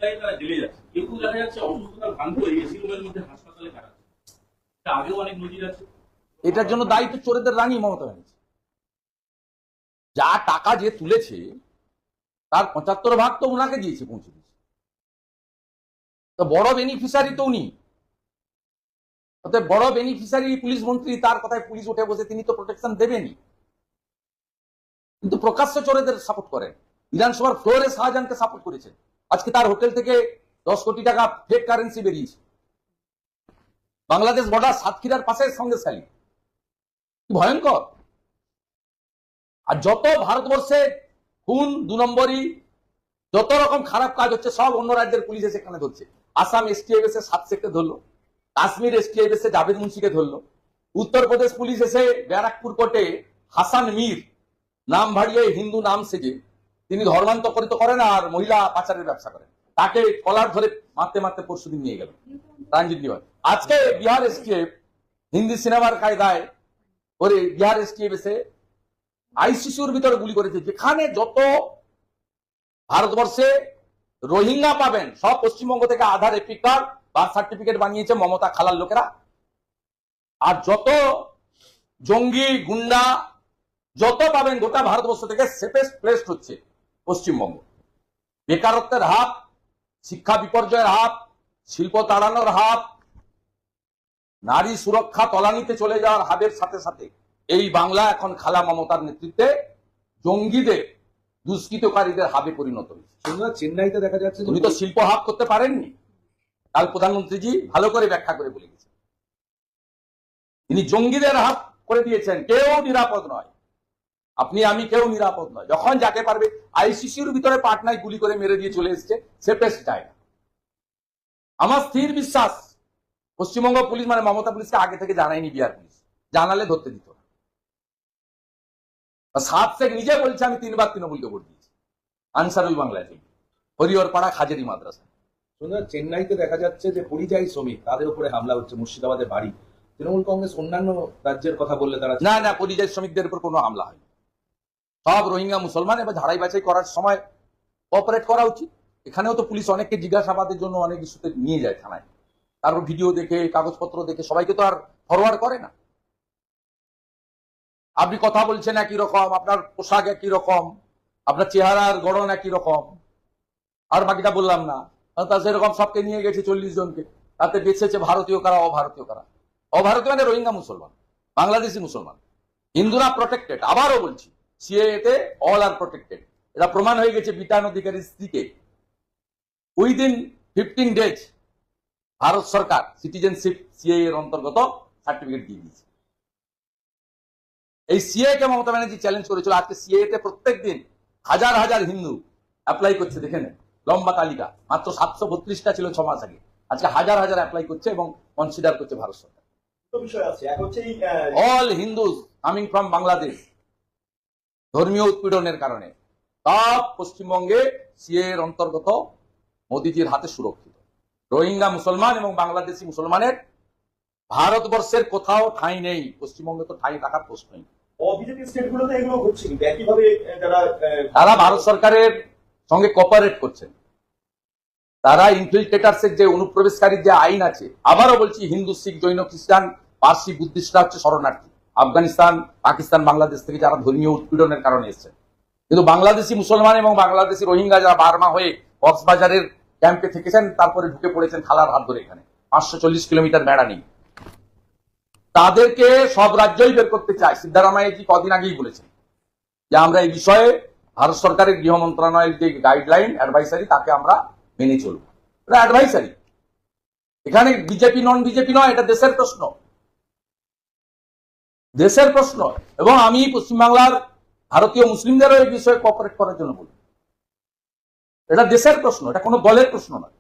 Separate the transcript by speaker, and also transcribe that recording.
Speaker 1: চিন্তায় তারা জেলে যাচ্ছে, কেউ কেউ দেখা যাচ্ছে অসুস্থতার ভান করে এসি রুমের মধ্যে হাসপাতালে কাটাচ্ছে। এটা আগেও অনেক নজির আছে।
Speaker 2: এটার জন্য দায়িত্ব চোরেদের রানী মমতা ব্যানার্জি। যা টাকা যে তুলেছে তার 75% তো উনাকে দিয়েছে, পৌঁছে দিয়েছে। তো বড় বেনিফিশিয়ারি তো উনি, অতএব বড় বেনিফিশিয়ারি পুলিশ মন্ত্রী, তার কথায় পুলিশ উঠে বসে তিনি তো প্রোটেকশন দেবেনই, কিন্তু প্রকাশ্য চোরেদের সাপোর্ট করেন। বিধানসভার ফ্লোরে শাহজাহানকে সাপোর্ট করেছেন, আজকে তার হোটেল থেকে 10 কোটি টাকা ফেক কারেন্সি বেরিয়েছে। বাংলাদেশ বর্ডার সাতক্ষীরার পাশে সঙ্গে সালি, ভয়ঙ্কর। আর যত ভারতবর্ষে খুন, 2 নম্বরই, যত রকম খারাপ কাজ হচ্ছে সব অন্য রাজ্যের পুলিশ সেখানে ধরছে। আসাম এসটিএফ এসে 7 শেখকে ধরলো, কাশ্মীর এসটিএফ এসে জাভেদ মুন্সিকে ধরলো, উত্তরপ্রদেশ পুলিশ এসে ব্যারাকপুর কোর্টে হাসান মীর নাম ভাড়িয়ে হিন্দু নাম সেজে, তিনি ধর্মান্তরিত করেন আর মহিলা পাচারের ব্যবসা করেন, তাকে কলার ধরে মারতে মারতে পরশুদিন নিয়ে গেল রঞ্জিত নিবাস। আজকে বিহার এসটিএফ হিন্দি সিনেমার কায়দায় করে বিহার এসটিএফ এসে আইসিসিউর ভিতরে গুলি করেছে। যেখানে যত ভারতবর্ষে রোহিঙ্গা পাবেন সব পশ্চিমবঙ্গ থেকে আধার এপি কার্ড বার্থ সার্টিফিকেট বানিয়েছে মমতা খালার লোকেরা। আর যত জঙ্গি গুন্ডা যত পাবেন গোটা ভারতবর্ষ থেকে সেফেস্ট প্লেস হচ্ছে পশ্চিমবঙ্গ। বেকারত্বের হাত, শিক্ষা বিপর্যয়ের হাত, শিল্প তাড়ানোর হাত, নারী সুরক্ষা তলানিতে চলে যাওয়ার হাতের সাথে সাথে এই বাংলা এখন খালা মমতার নেতৃত্বে জঙ্গিদের, দুষ্কৃতকারীদের হাবে পরিণত হয়েছে।
Speaker 3: চেন্নাইতে দেখা যাচ্ছে
Speaker 2: উনি তো শিল্প হাব করতে পারেননি। কাল প্রধানমন্ত্রীজি ভালো করে ব্যাখ্যা করে বলে গেছেন, তিনি জঙ্গিদের হাত করে দিয়েছেন। কেউ নিরাপদ নয়, আপনি আমি কেউ নিরাপদ নয়। যখন যাকে পারবে আইসিসির ভিতরে পাটনায় গুলি করে মেরে দিয়ে চলে এসছে, সেফেস্ট জায়গা। আমার স্থির বিশ্বাস পশ্চিমবঙ্গ পুলিশ মানে মমতা পুলিশকে আগে থেকে জানায়নি বিহার পুলিশ, জানালে ধরতে দিত না। 7 শেখ নিজে বলছে আমি 3 বার তৃণমূলকে ভোট দিয়েছি আনসারুল বাংলাদেশ হরিহরপাড়া খাজেরি মাদ্রাসা।
Speaker 3: চেন্নাইতে দেখা যাচ্ছে যে পরিযায়ী শ্রমিক তাদের উপরে হামলা হচ্ছে, মুর্শিদাবাদের বাড়ি। তৃণমূল কংগ্রেস অন্যান্য রাজ্যের কথা বললে তারা
Speaker 2: না না, পরিযায়ী শ্রমিকদের উপর কোনো হামলা হয়নি। সব রোহিঙ্গা মুসলমান, এবার ঝাড়াই বাছাই করার সময় কোঅপারেট করা উচিত। এখানেও তো পুলিশ অনেককে জিজ্ঞাসাবাদের জন্য অনেক ইস্যুতে নিয়ে যায় থানায়, তারপর ভিডিও দেখে কাগজপত্র দেখে সবাইকে তো আর ফরওয়ার্ড করে না। আপনি কথা বলছেন একই রকম, আপনার পোশাক একই রকম, আপনার চেহারার গড়ন একই রকম, আর বাকিটা বললাম না। তা সেরকম সবকে নিয়ে গেছে 40 জনকে, তাতে বেঁচেছে ভারতীয় কারা অভারতীয় কারা। অভারতীয় মানে রোহিঙ্গা মুসলমান, বাংলাদেশি মুসলমান। হিন্দুরা প্রোটেক্টেড, আবারও বলছি সিএএ তে অল আর প্রোটেক্টেড। এটা প্রমাণ হয়ে গেছে বিটান অধিকারীর স্ত্রীকে উইদিন 15 ডেজ ভারত সরকার সিটিজেনশিপ সিএএ এর অন্তর্গত সার্টিফিকেট দিয়ে দিয়েছে। এই সিএএ কে মমতা ব্যানার্জি চ্যালেঞ্জ করেছিল। আজকে সিএএ তে প্রত্যেক দিন হাজার হাজার হিন্দু অ্যাপ্লাই করছে, দেখে নেন লম্বা তালিকা। মাত্র 732টা ছিল 6 মাস আগে, আজকে হাজার হাজার অ্যাপ্লাই করছে এবং কনসিডার করছে ভারত সরকার। All Hindus coming from Bangladesh ধর্মীয় উৎপীড়নের কারণে সব পশ্চিমবঙ্গে সিএএ এর অন্তর্গত মোদিজির হাতে সুরক্ষিত। রোহিঙ্গা মুসলমান এবং বাংলাদেশি মুসলমানের ভারতবর্ষের কোথাও ঠাঁই নেই, পশ্চিমবঙ্গে তো ঠাঁই থাকার প্রশ্নই। তারা ভারত সরকারের সঙ্গে কোঅপারেট করছেন, তারা ইনফিল্ট্রেটার্সের যে অনুপ্রবেশকারীর যে আইন আছে, আবারও বলছি হিন্দু, শিখ, জৈন, খ্রিস্টান, পার্সি, বুদ্ধিস্টরা হচ্ছে শরণার্থী আফগানিস্তান, পাকিস্তান, বাংলাদেশ থেকে যারা ধর্মীয় উৎপীড়নের কারণে এসেছেন। কিন্তু বাংলাদেশি মুসলমান এবং বাংলাদেশি রোহিঙ্গা যারা বার্মা হয়ে কক্সবাজারের ক্যাম্পে থেকেছেন, তারপরে ঢুকে পড়েছেন খালার হাত ধরে এখানে 540 কিলোমিটার বেড়া নেই, তাদেরকে সব রাজ্যই বের করতে চায়। সিদ্ধারামাইয়াজি কদিন আগেই বলেছেন যে আমরা এই বিষয়ে ভারত সরকারের গৃহ মন্ত্রণালয়ের যে গাইডলাইন অ্যাডভাইসারি তাকে আমরা মেনে চলব। এটা অ্যাডভাইসারি, এখানে বিজেপি নন বিজেপি নয়, এটা দেশের প্রশ্ন, দেশের প্রশ্ন। এবং আমি পশ্চিমবাংলার ভারতীয় মুসলিমদেরও এই বিষয়ে কোঅপারেট করার জন্য বলব। এটা দেশের প্রশ্ন, এটা কোনো দলের প্রশ্ন নয়।